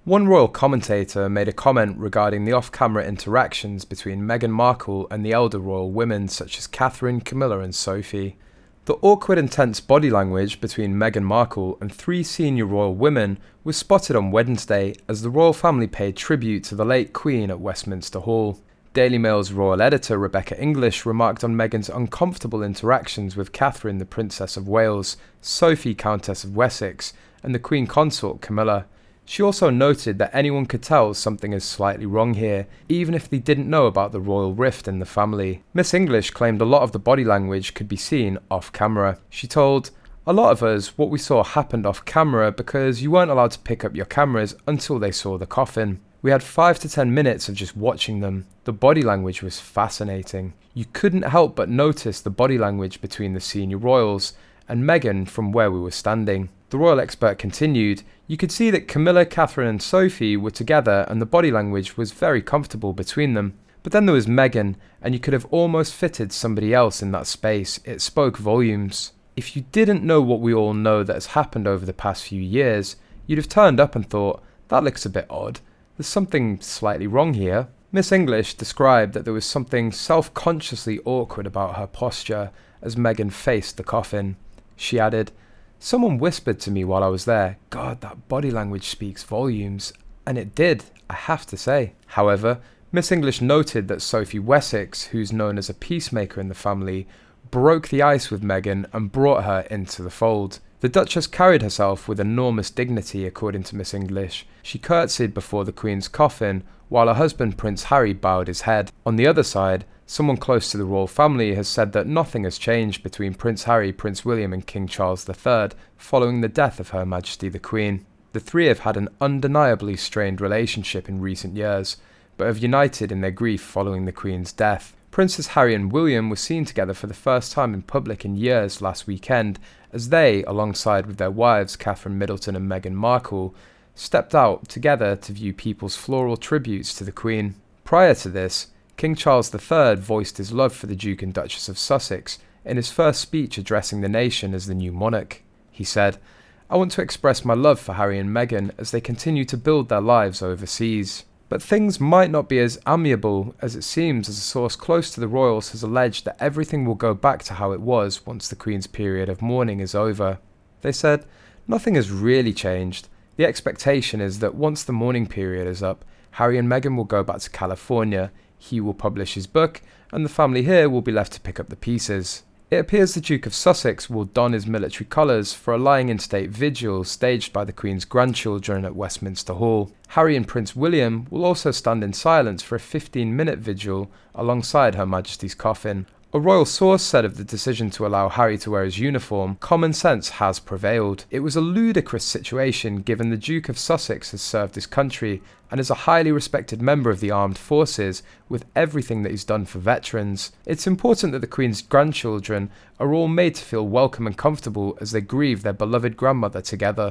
One royal commentator made a comment regarding the off-camera interactions between Meghan Markle and the elder royal women such as Catherine, Camilla and Sophie. The awkward and tense body language between Meghan Markle and three senior royal women was spotted on Wednesday as the royal family paid tribute to the late Queen at Westminster Hall. Daily Mail's royal editor Rebecca English remarked on Meghan's uncomfortable interactions with Catherine, the Princess of Wales, Sophie, Countess of Wessex, and the Queen Consort Camilla. She also noted that anyone could tell something is slightly wrong here, even if they didn't know about the royal rift in the family. Miss English claimed a lot of the body language could be seen off camera. She told, "A lot of us, what we saw happened off camera because you weren't allowed to pick up your cameras until they saw the coffin. We had 5 to 10 minutes of just watching them. The body language was fascinating. You couldn't help but notice the body language between the senior royals and Meghan from where we were standing." The royal expert continued, "You could see that Camilla, Catherine and Sophie were together and the body language was very comfortable between them. But then there was Meghan, and you could have almost fitted somebody else in that space. It spoke volumes. If you didn't know what we all know that has happened over the past few years, you'd have turned up and thought, that looks a bit odd. There's something slightly wrong here." Miss English described that there was something self-consciously awkward about her posture as Meghan faced the coffin. She added, "Someone whispered to me while I was there, 'God, that body language speaks volumes.' And it did, I have to say." However, Miss English noted that Sophie Wessex, who's known as a peacemaker in the family, broke the ice with Meghan and brought her into the fold. The Duchess carried herself with enormous dignity, according to Miss English. She curtsied before the Queen's coffin, while her husband Prince Harry bowed his head. On the other side, someone close to the royal family has said that nothing has changed between Prince Harry, Prince William and King Charles III following the death of Her Majesty the Queen. The three have had an undeniably strained relationship in recent years, but have united in their grief following the Queen's death. Princes Harry and William were seen together for the first time in public in years last weekend, as they, alongside with their wives Catherine Middleton and Meghan Markle, stepped out together to view people's floral tributes to the Queen. Prior to this, King Charles III voiced his love for the Duke and Duchess of Sussex in his first speech addressing the nation as the new monarch. He said, "I want to express my love for Harry and Meghan as they continue to build their lives overseas." But things might not be as amiable as it seems, as a source close to the royals has alleged that everything will go back to how it was once the Queen's period of mourning is over. They said, "Nothing has really changed. The expectation is that once the mourning period is up, Harry and Meghan will go back to California, he will publish his book, and the family here will be left to pick up the pieces." It appears the Duke of Sussex will don his military colours for a lying-in-state vigil staged by the Queen's grandchildren at Westminster Hall. Harry and Prince William will also stand in silence for a 15-minute vigil alongside Her Majesty's coffin. A royal source said of the decision to allow Harry to wear his uniform, "Common sense has prevailed. It was a ludicrous situation given the Duke of Sussex has served his country and is a highly respected member of the armed forces with everything that he's done for veterans. It's important that the Queen's grandchildren are all made to feel welcome and comfortable as they grieve their beloved grandmother together."